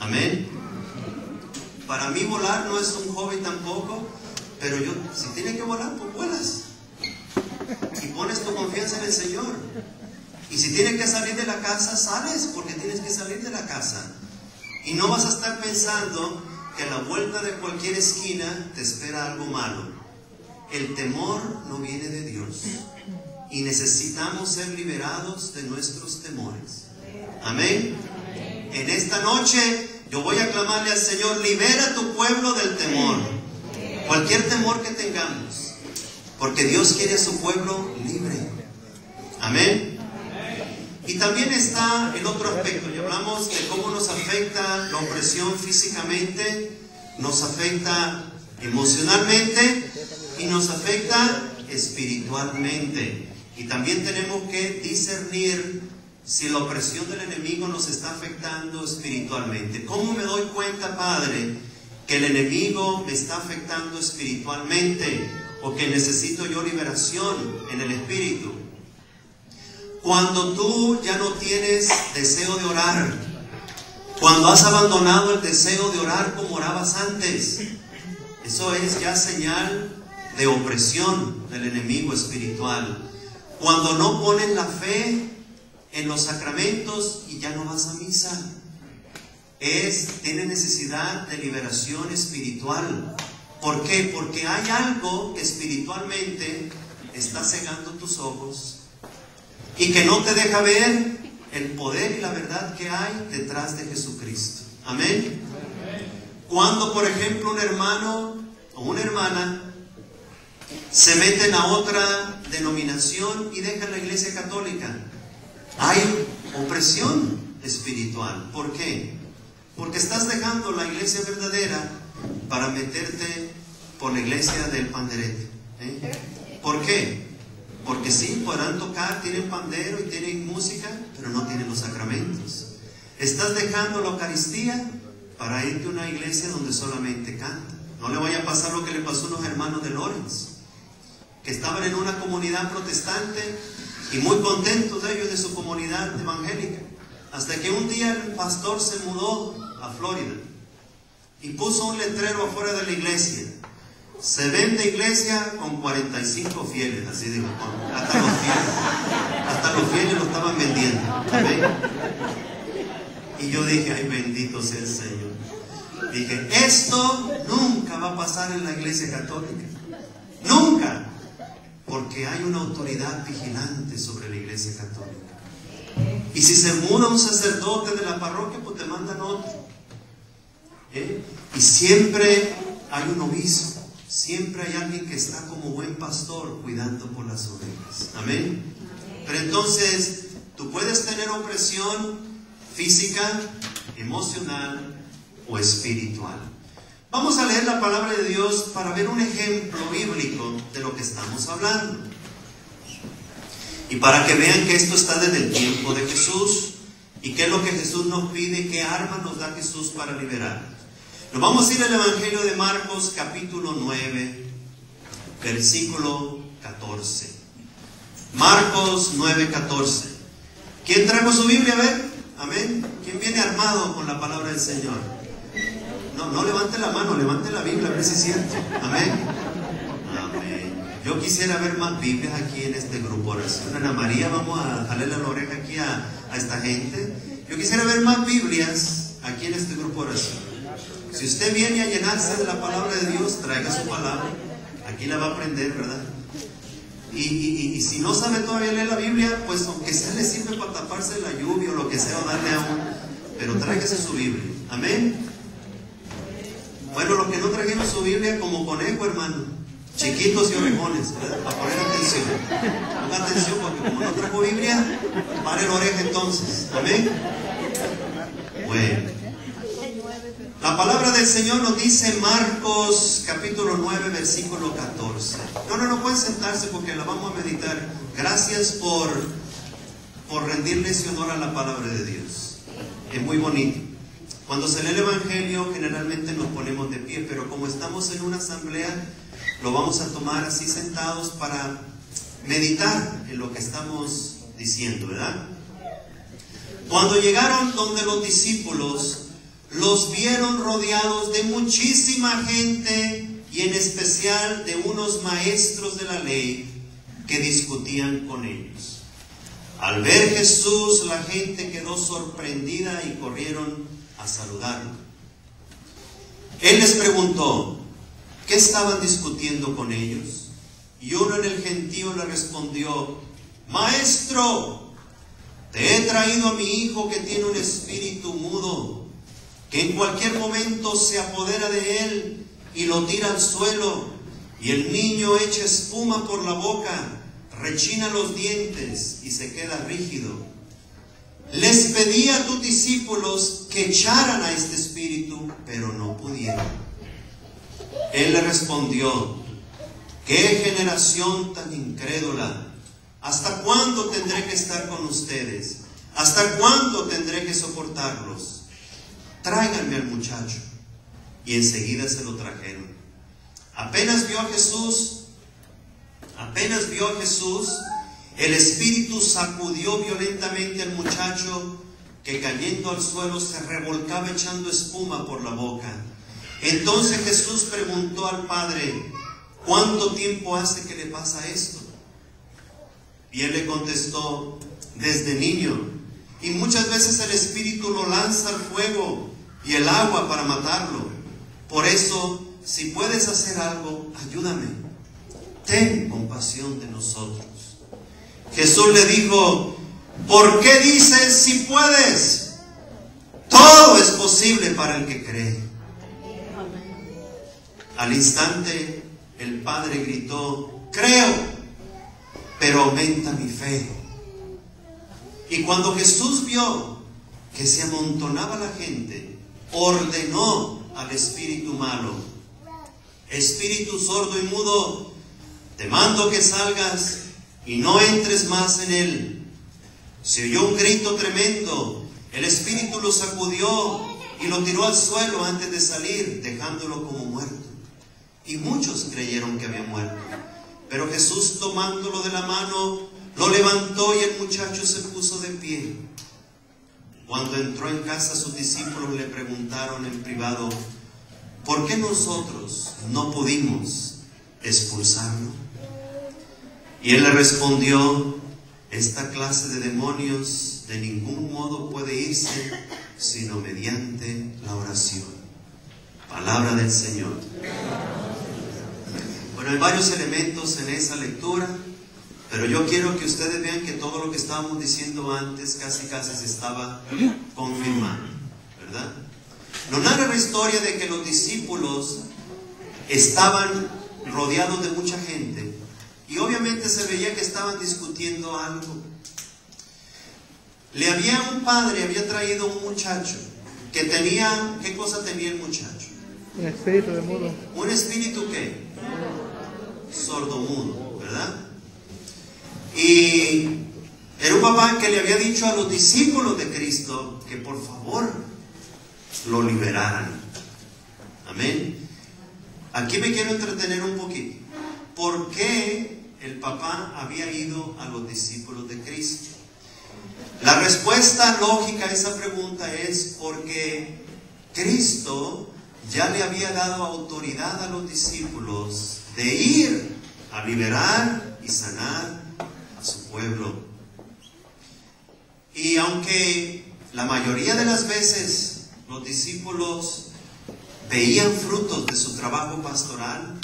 Amén. Para mí volar no es un hobby tampoco, pero si tienes que volar, pues vuelas y pones tu confianza en el Señor. Y si tienes que salir de la casa, sales, porque tienes que salir de la casa. Y no vas a estar pensando que a la vuelta de cualquier esquina te espera algo malo. El temor no viene de Dios, y necesitamos ser liberados de nuestros temores. Amén. En esta noche yo voy a clamarle al Señor: libera a tu pueblo del temor, cualquier temor que tengamos, porque Dios quiere a su pueblo libre. Amén. Y también está el otro aspecto. Ya hablamos de cómo nos afecta la opresión físicamente, nos afecta emocionalmente y nos afecta espiritualmente. Y también tenemos que discernir si la opresión del enemigo nos está afectando espiritualmente. ¿Cómo me doy cuenta, Padre, que el enemigo me está afectando espiritualmente o que necesito yo liberación en el espíritu? Cuando tú ya no tienes deseo de orar, cuando has abandonado el deseo de orar como orabas antes, eso es ya señal de opresión del enemigo espiritual. Cuando no pones la fe en los sacramentos y ya no vas a misa, tiene necesidad de liberación espiritual. ¿Por qué? Porque hay algo que espiritualmente está cegando tus ojos y que no te deja ver el poder y la verdad que hay detrás de Jesucristo. Amén. Cuando, por ejemplo, un hermano o una hermana se meten a otra denominación y dejan la iglesia católica, hay opresión espiritual. ¿Por qué? Porque estás dejando la iglesia verdadera para meterte por la iglesia del panderete. ¿Por qué? Porque sí, podrán tocar, tienen pandero y tienen música, pero no tienen los sacramentos. Estás dejando la Eucaristía para irte a una iglesia donde solamente canta. No le vaya a pasar lo que le pasó a unos hermanos de Lorenz, que estaban en una comunidad protestante y muy contentos de ellos, de su comunidad evangélica, hasta que un día el pastor se mudó a Florida y puso un letrero afuera de la iglesia: se vende iglesia con 45 fieles. Así digo, hasta los fieles lo estaban vendiendo. Amén. Y yo dije: ay, bendito sea el Señor. Dije: esto nunca va a pasar en la iglesia católica, nunca, porque hay una autoridad vigilante sobre la iglesia católica. Y si se muda un sacerdote de la parroquia, pues te mandan otro. Y siempre hay un obispo, siempre hay alguien que está como buen pastor cuidando por las ovejas. Amén. Pero entonces tú puedes tener opresión física, emocional o espiritual. Vamos a leer la palabra de Dios para ver un ejemplo bíblico de lo que estamos hablando. Y para que vean que esto está desde el tiempo de Jesús y qué es lo que Jesús nos pide, qué arma nos da Jesús para liberar. Nos vamos a ir al Evangelio de Marcos, capítulo 9, versículo 14. Marcos 9, 14. ¿Quién trajo su Biblia? A ver, amén. ¿Quién viene armado con la palabra del Señor? No levante la mano, levante la Biblia, a ver si es cierto. Amén. Amén. Yo quisiera ver más Biblias aquí en este grupo oración. Ana María, vamos a jalarle la oreja aquí a esta gente. Yo quisiera ver más Biblias aquí en este grupo oración. Si usted viene a llenarse de la palabra de Dios, traiga su palabra. Aquí la va a aprender, ¿verdad? Y si no sabe todavía leer la Biblia, pues aunque sea le sirve para taparse la lluvia o lo que sea, o darle a uno. Pero tráigase su Biblia. Amén. Bueno, los que no trajeron su Biblia, como conejo, hermano, chiquitos y orejones, ¿verdad? Para poner atención. Ponga atención, porque como no trajo Biblia, pare la oreja entonces. Amén. Bueno, la palabra del Señor nos dice Marcos capítulo 9, versículo 14. No pueden sentarse porque la vamos a meditar. Gracias por rendirle ese honor a la palabra de Dios. Es muy bonito. Cuando se lee el Evangelio generalmente nos ponemos de pie, pero como estamos en una asamblea, lo vamos a tomar así sentados para meditar en lo que estamos diciendo, ¿verdad? Cuando llegaron donde los discípulos, los vieron rodeados de muchísima gente y en especial de unos maestros de la ley que discutían con ellos. Al ver Jesús, la gente quedó sorprendida y corrieron a saludarlo. Él les preguntó, ¿qué estaban discutiendo con ellos? Y uno en el gentío le respondió, Maestro, te he traído a mi hijo que tiene un espíritu mudo, que en cualquier momento se apodera de él y lo tira al suelo, y el niño echa espuma por la boca, rechina los dientes y se queda rígido. Les pedí a tus discípulos que echaran a este espíritu, pero no pudieron. Él le respondió, ¿qué generación tan incrédula? ¿Hasta cuándo tendré que estar con ustedes? ¿Hasta cuándo tendré que soportarlos? Tráiganme al muchacho. Y enseguida se lo trajeron. Apenas vio a Jesús, el espíritu sacudió violentamente al muchacho, que cayendo al suelo se revolcaba echando espuma por la boca. Entonces Jesús preguntó al padre, ¿cuánto tiempo hace que le pasa esto? Y él le contestó, desde niño, y muchas veces el espíritu lo lanza al fuego y el agua para matarlo. Por eso, si puedes hacer algo, ayúdame. Ten compasión de nosotros. Jesús le dijo, ¿por qué dices si puedes? Todo es posible para el que cree. Al instante, el padre gritó, creo, pero aumenta mi fe. Y cuando Jesús vio que se amontonaba la gente, ordenó al espíritu malo, espíritu sordo y mudo, te mando que salgas y no entres más en él. Se oyó un grito tremendo, el espíritu lo sacudió y lo tiró al suelo antes de salir, dejándolo como muerto. Y muchos creyeron que había muerto. Pero Jesús, tomándolo de la mano, lo levantó y el muchacho se puso de pie. Cuando entró en casa, sus discípulos le preguntaron en privado, ¿por qué nosotros no pudimos expulsarlo? Y él le respondió, esta clase de demonios de ningún modo puede irse sino mediante la oración. Palabra del Señor. Bueno, hay varios elementos en esa lectura, pero yo quiero que ustedes vean que todo lo que estábamos diciendo antes casi se estaba confirmando, ¿verdad? Nos narra la historia de que los discípulos estaban rodeados de mucha gente y obviamente se veía que estaban discutiendo algo. Un padre había traído un muchacho que tenía, ¿qué cosa tenía el muchacho? Un espíritu de mudo. ¿Un espíritu qué? Sordomudo, ¿verdad? Y era un papá que le había dicho a los discípulos de Cristo que por favor lo liberaran. Amén. Aquí me quiero entretener un poquito. ¿Por qué el papá había ido a los discípulos de Cristo? La respuesta lógica a esa pregunta es porque Cristo ya le había dado autoridad a los discípulos de ir a liberar y sanar a su pueblo. Y aunque la mayoría de las veces los discípulos veían frutos de su trabajo pastoral,